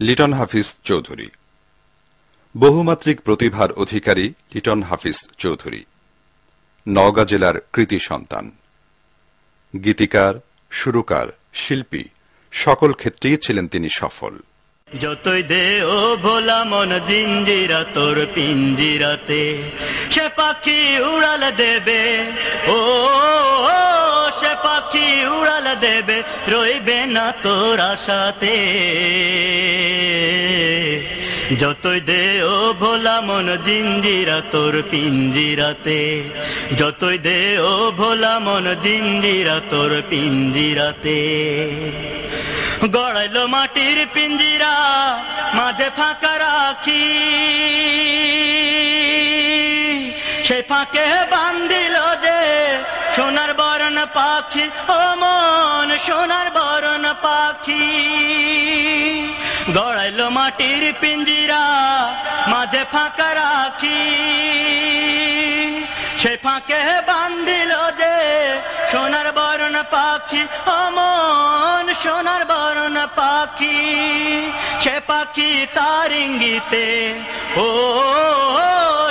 লিটন হাফিজ চৌধুরী। বহুমাত্রিক প্রতিভার অধিকারী লিটন হাফিজ চৌধুরী নওগাঁ জেলার কৃতি সন্তান। গীতিকার, সুরকার, শিল্পী সকল ক্ষেত্রেই ছিলেন তিনি সফল। যতই দে ও ভোলা মন জিঞ্জিরা তোর পিঞ্জিরাতে, সে পাখি উড়াল দেবে, ও সে পাখি উড়াল দেবে, রইবে না তোর আশাতে। যতই দে ও ভোলা মন জিঞ্জিরা তোর পিঞ্জিরাতে, যতই দে ও ভোলা মন জিঞ্জিরা তোর পিঞ্জিরাতে। গড়াইলো মাটির পিঞ্জিরা মাঝে ফাঁকা রাখি, সে ফাঁকে বান্ধিল যে সোনার বরণ পাখি, ও মন সোনার বরণ পাখি। গড়াইলো মাটির পিঞ্জিরা মাঝে ফাঁকা রাখি, সে ফাঁকে বান্ধিল যে সোনার বরণ পাখি, ও মন সোনার বরণ পাখি। সে পাখি তার ইঙ্গিতে, ও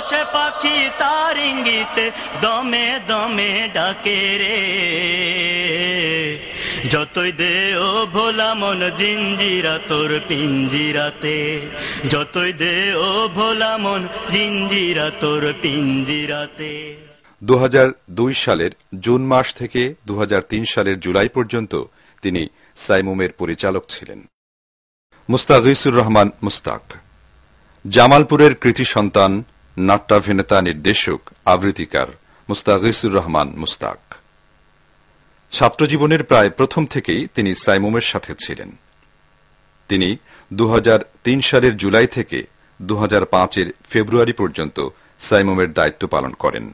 সে পাখি তার ইঙ্গিতে দমে দমে ডাকে রে। যতই দে ও ভোলা মন জিঞ্জিরা তোর পিঞ্জিরাতে, যতই দে ও ভোলা মন জিঞ্জিরা তোর পিঞ্জিরাতে। 2002 সালের জুন মাস থেকে 2003 সালের জুলাই পর্যন্ত তিনি সাইমুমের পরিচালক ছিলেন। মুস্তাগিসুর রহমান মুস্তাক জামালপুরের কৃতি সন্তান, নাট্যাভিনেতা, নির্দেশক, আবৃত্তিকার মুস্তাগিসুর রহমান মুস্তাক। ছাত্রজীবনের প্রায় প্রথম থেকেই তিনি সাইমুমের সাথে ছিলেন। তিনি 2003 সালের জুলাই থেকে 2005 ফেব্রুয়ারি পর্যন্ত সাইমুমের দায়িত্ব পালন করেন।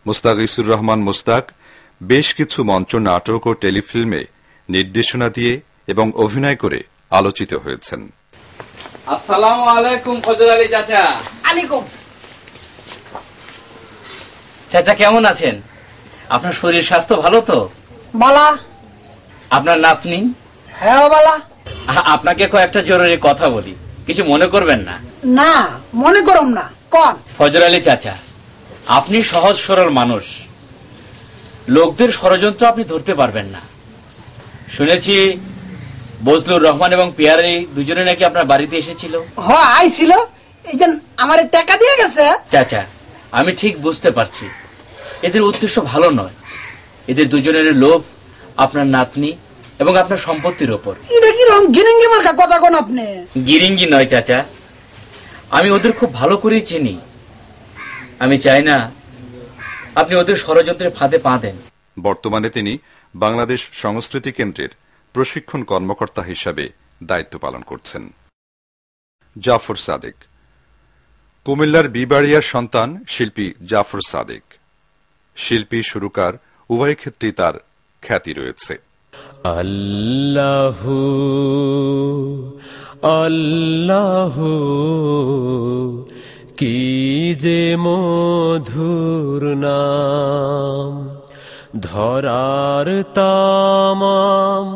মুস্তাগিসুর রহমান মুস্তাক বেশ কিছু মঞ্চ নাটক ও টেলিফিল্মে নির্দেশনা দিয়ে এবং অভিনয় করে আলোচিত হয়েছেন। আসসালামু আলাইকুম ফজল আলী চাচা। আলাইকুম। চাচা কেমন আছেন? আপনার শরীর স্বাস্থ্য ভালো তো? বালা। আপনার নাতনি? হ্যাঁ বালা। আপনাকে কয়েকটা জরুরি কথা বলি, কিছু মনে করবেন না। না মনে করুম না, কোন। ফজল আলী চাচা, আপনি সহজ সরল মানুষ, লোকদের ষড়যন্ত্র আপনি ধরতে পারবেন না। শুনেছি বজলুর রহমান এবং পিয়ারি দুজনে নাকি আপনার বাড়িতে এসেছিল। হ্যাঁ আইছিল, এই যে আমারে টাকা দিয়ে গেছে। চাচা আমি ঠিক বুঝতে পারছি এদের উদ্দেশ্য ভালো নয়। এদের দুজনের লোভ আপনার নাতনি এবং আপনার সম্পত্তির উপর। এটা কি রকম গিরিঙ্গি মার্কা কথা কোন আপনি? গিরিঙ্গি নয় চাচা, আমি ওদের খুব ভালো করেই চিনি। আমি চাই না আপনি ওদের ষড়যন্ত্রের ফাঁদে পা দেন। বর্তমানে তিনি বাংলাদেশ সংস্কৃতি কেন্দ্রের প্রশিক্ষণ কর্মকর্তা হিসাবে দায়িত্ব পালন করছেন। জাফর সাদেক কুমিল্লার বিবাড়িয়ার সন্তান শিল্পী জাফর সাদেক। শিল্পী, সুরকার উভয় ক্ষেত্রেই তার খ্যাতি রয়েছে। আল্লাহু আল্লাহু কি যে মধুর নাম, ধরার তামাম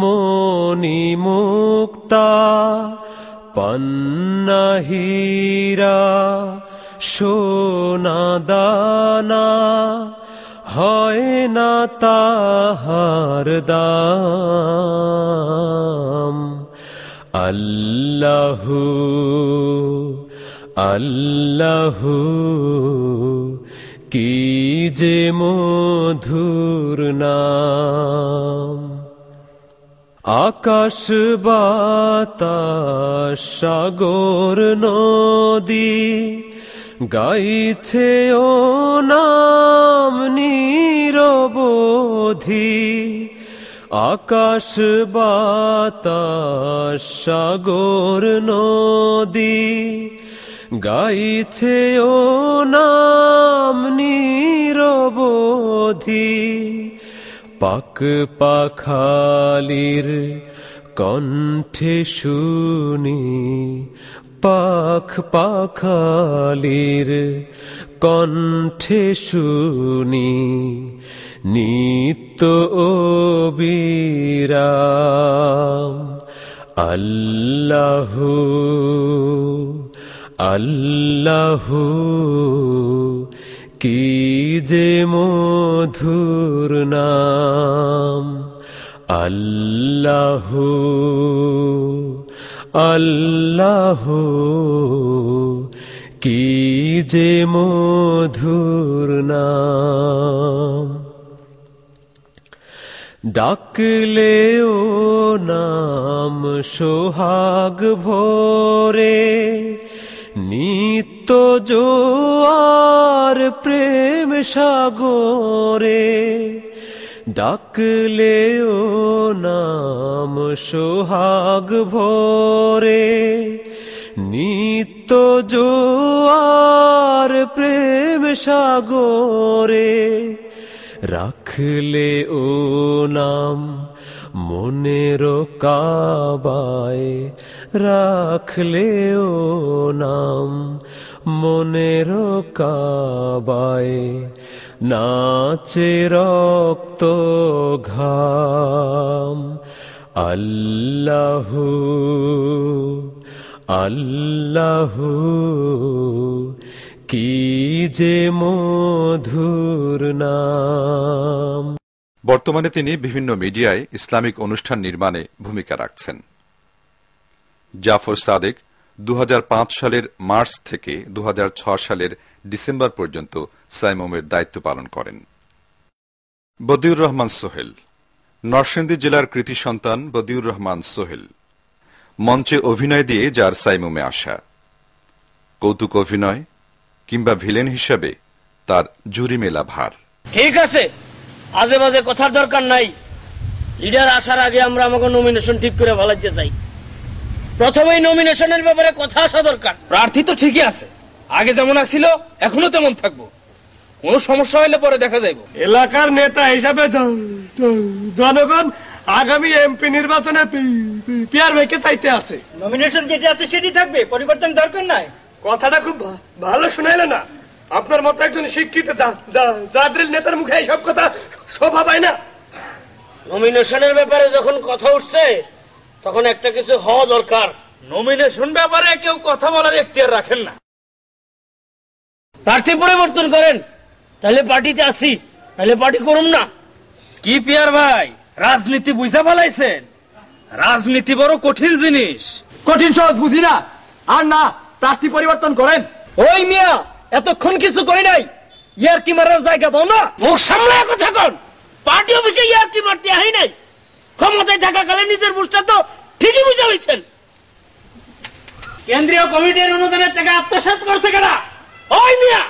মনি মুক্তা, পন্না হীরা সোনা দানা, হয় না তাহার দাম। আল্লাহু আল্লাহু কি যে মধুর নাম। আকাশ বাতাস সাগর নদী গাইছে ও নাম নিরবধি। আকাশ বাতাস সাগর নদী গাইছে ও নাম নিরবধি। পাক পাখালির কণ্ঠে শুনি, পাখ পাখালির কণ্ঠে শুনি, নিত্য অবিরাম আল্লাহু আল্লাহু কি যে মধুর নাম আল্লাহু আল্লাহু কি যে মধুর নাম ডাকলেও নাম সোহাগ ভোরে নিত্য জোয়ার প্রেম সাগরে ডাকলেও নাম সোহাগ ভোরে নিত্য জোয়ার প্রেম সাগরে রাখলে ও নাম মনের কাবায় রাখলে ও নাম মনের কাবায় নাচে রক্ত ঘাম আল্লাহু আল্লাহু কি যে মধুর নাম। বর্তমানে তিনি বিভিন্ন মিডিয়ায় ইসলামিক অনুষ্ঠান নির্মাণে ভূমিকা রাখছেন। জাফর সাদেক 2005 সালের মার্চ থেকে 2006 সালের ডিসেম্বর পর্যন্ত সাইমুমের দায়িত্ব পালন করেন। বদিউর রহমান সোহেল নরসিংদী জেলার কৃতি সন্তান বদিউর রহমান সোহেল মঞ্চে অভিনয় দিয়ে যার সাইমুমে আসা। কৌতুক অভিনয় কিংবা ভিলেন হিসাবে তার জুরি মেলা ভার। ঠিক আছে, আজে বাজে কথার দরকার নাই। লিডার আসার আগে আমরা আমাকে নমিনেশন ঠিক করে ভালাইতে চাই। প্রথমেই নমিনেশনের ব্যাপারে কথা আসা দরকার। প্রার্থী তো ঠিকই আছে, আগে যেমন ছিল এখনো তেমন থাকবো। কোন সমস্যা হলে পরে দেখা যাইব। এলাকার নেতা হিসাবে জনগণ আগামী এমপি নির্বাচনে পিয়ার ভাইকে চাইতে আছে। নমিনেশন যেটা আছে সেটি থাকবে, পরিবর্তন দরকার নাই। কথাটা খুব ভালো শুনাইলে না? আপনার মতো একজন শিক্ষিত জাদ্রিল নেতার মুখে এইসব কথা শোভা পায় না। নমিনেশনের ব্যাপারে যখন কথা উঠছে তখন একটা কিছু হওয়া দরকার। নমিনেশন ব্যাপারে কেউ কথা বলার এখতিয়ার রাখেন না। প্রার্থী পরিবর্তন করেন, তাহলে পার্টিতে আসি, তাহলে পার্টি করুন না। কি পিয়ার ভাই, রাজনীতি বুঝা পালাইছেন? রাজনীতি বড় কঠিন জিনিস। কঠিন সহজ বুঝি না। আর না, প্রার্থী পরিবর্তন করেন। ওই মিয়া, এতক্ষণ কিছু করি নাই, ইয়ার কি মারার জায়গা পাও না? মুখ সামলে কথা কন। পার্টি অফিসে ইয়ার কি মারতে আহি নাই। ক্ষমতায় থাকাকালে নিজের বুঝটা তো ঠিকই বুঝে হয়েছেন। কেন্দ্রীয় কমিটির অনুদানের টাকা আত্মসাৎ করছে কেনা? ওই মিয়া,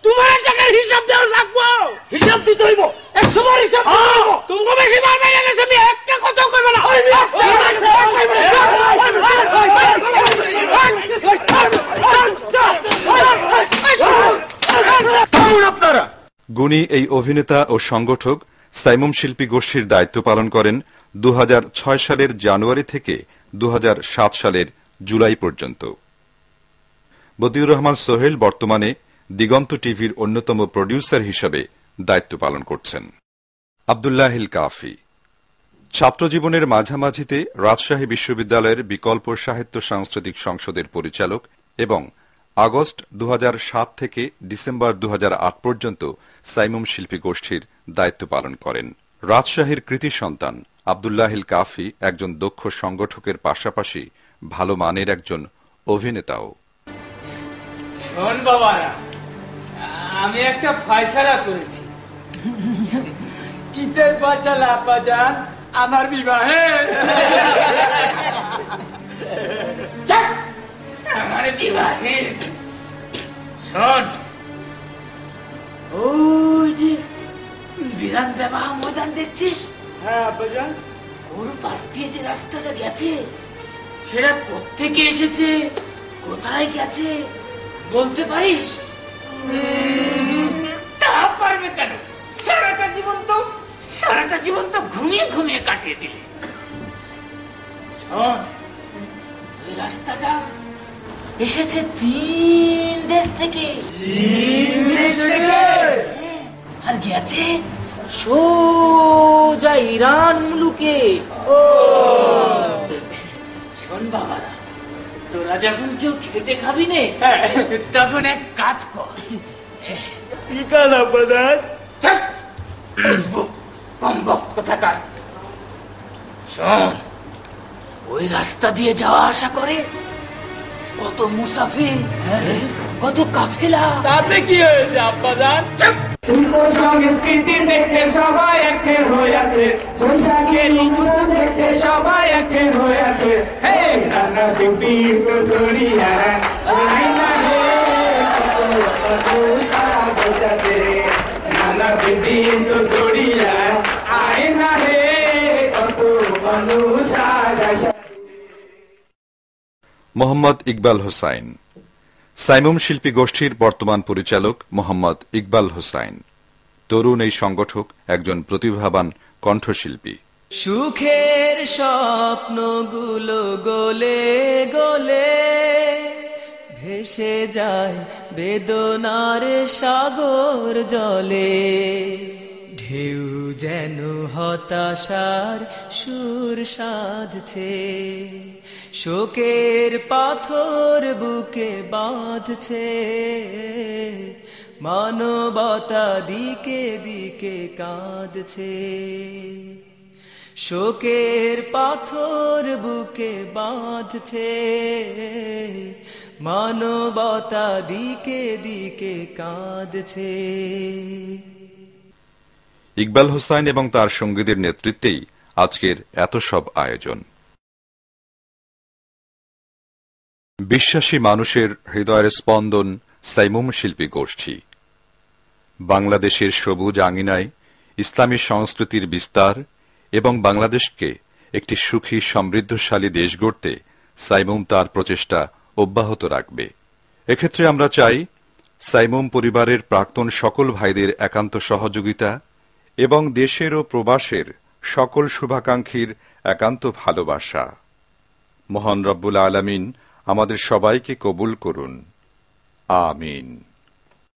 তোমার টাকার হিসাব দেওয়া লাগবো। হিসাব দিতে হইব, 100 বার হিসাব দিতে হইব। তুমি বেশি মার মেরে গেছে, আমি একটা কথা কইব না। আপনারা গুণী এই অভিনেতা ও সংগঠক সাইমুম শিল্পী গোষ্ঠীর দায়িত্ব পালন করেন 2006 সালের জানুয়ারি থেকে 2007 সালের জুলাই পর্যন্ত। বদিউর রহমান সোহেল বর্তমানে দিগন্ত টিভির অন্যতম প্রডিউসার হিসেবে দায়িত্ব পালন করছেন। আব্দুল্লাহিল কাফি ছাত্রজীবনের মাঝামাঝিতে রাজশাহী বিশ্ববিদ্যালয়ের বিকল্প সাহিত্য সাংস্কৃতিক সংসদের পরিচালক এবং আগস্ট 2007 থেকে ডিসেম্বর 2008 পর্যন্ত সাইমুম শিল্পী গোষ্ঠীর দায়িত্ব পালন করেন। রাজশাহীর কৃতি সন্তান আব্দুল্লাহিল কাফি একজন দক্ষ সংগঠকের পাশাপাশি ভালো মানের একজন অভিনেতাও। শোন বাবারা, আমি একটা ফয়সালা করেছি। কিসের ফয়সালা আব্বাজান? আমার বিবাহে। আমার বিবাহে। শোন, ওই যে বিরান বিবাহ ময়দান দেখছিস? হ্যাঁ আব্বাজান। ওর পাশ দিয়ে যে রাস্তাটা গেছে সেটা কোত্থেকে এসেছে, কোথায় গেছে বলতে পারিস? তা পারবে কেন? সারাটা জীবন তো ঘুমিয়ে ঘুমিয়ে কাটিয়ে দিলে। শোন, ওই রাস্তাটা এসেছে চীন দেশ থেকে। চীন দেশ থেকে? আর গেছে সোজা ইরান মুলুকে। বাবারা, তোরা যখন কেউ খেটে খাবি নে, তখন এক কাজ কর। কি কাজ আব্বাজান? চুপ! বুঝবো, কমবক কোথাকার। শোন, ওই রাস্তা দিয়ে যাওয়া আসা করে কত মুসাফির, কত কাফেলা। তাতে কি হয়েছে আব্বাজান? সংস্কৃতি দেখতে সবাই একে হয়েছে, পোশাকের নতুন দেখতে সবাই একে হয়েছে। হে নানা টুপি তো ধরিয়া নানা টুপি তো ধরিয়া আয় না হে কত মানুষ। মোহাম্মদ ইকবাল হোসাইন। সাইমুম শিল্পী গোষ্ঠীর বর্তমান পরিচালক মোহাম্মদ ইকবাল হোসাইন। তরুণ এই সংগঠক একজন প্রতিভাবান কণ্ঠশিল্পী। সুখের স্বপ্নগুলো গলে গলে ভেসে যায় বেদনার সাগর জলে। ঢেউ যেন হতাশার সুর সাধছে, শোকের পাথর বুকে বাঁধছে। মানবতা দিকে দিকে কাঁদছে, শোকের পাথর বুকে বাঁধছে। মানবতা দিকে দিকে কাঁদছে। ইকবাল হোসাইন এবং তার সঙ্গীদের নেতৃত্বেই আজকের এত সব আয়োজন। বিশ্বাসী মানুষের হৃদয়ের স্পন্দন সাইমুম শিল্পী গোষ্ঠী। বাংলাদেশের সবুজ আঙিনায় ইসলামী সংস্কৃতির বিস্তার এবং বাংলাদেশকে একটি সুখী সমৃদ্ধশালী দেশ গড়তে সাইমুম তার প্রচেষ্টা অব্যাহত রাখবে। এক্ষেত্রে আমরা চাই সাইমুম পরিবারের প্রাক্তন সকল ভাইদের একান্ত সহযোগিতা এবং দেশের ও প্রবাসের সকল শুভাকাঙ্ক্ষীর একান্ত ভালোবাসা। মহান রব্বুল আলামিন আমাদের সবাইকে কবুল করুন। আমিন।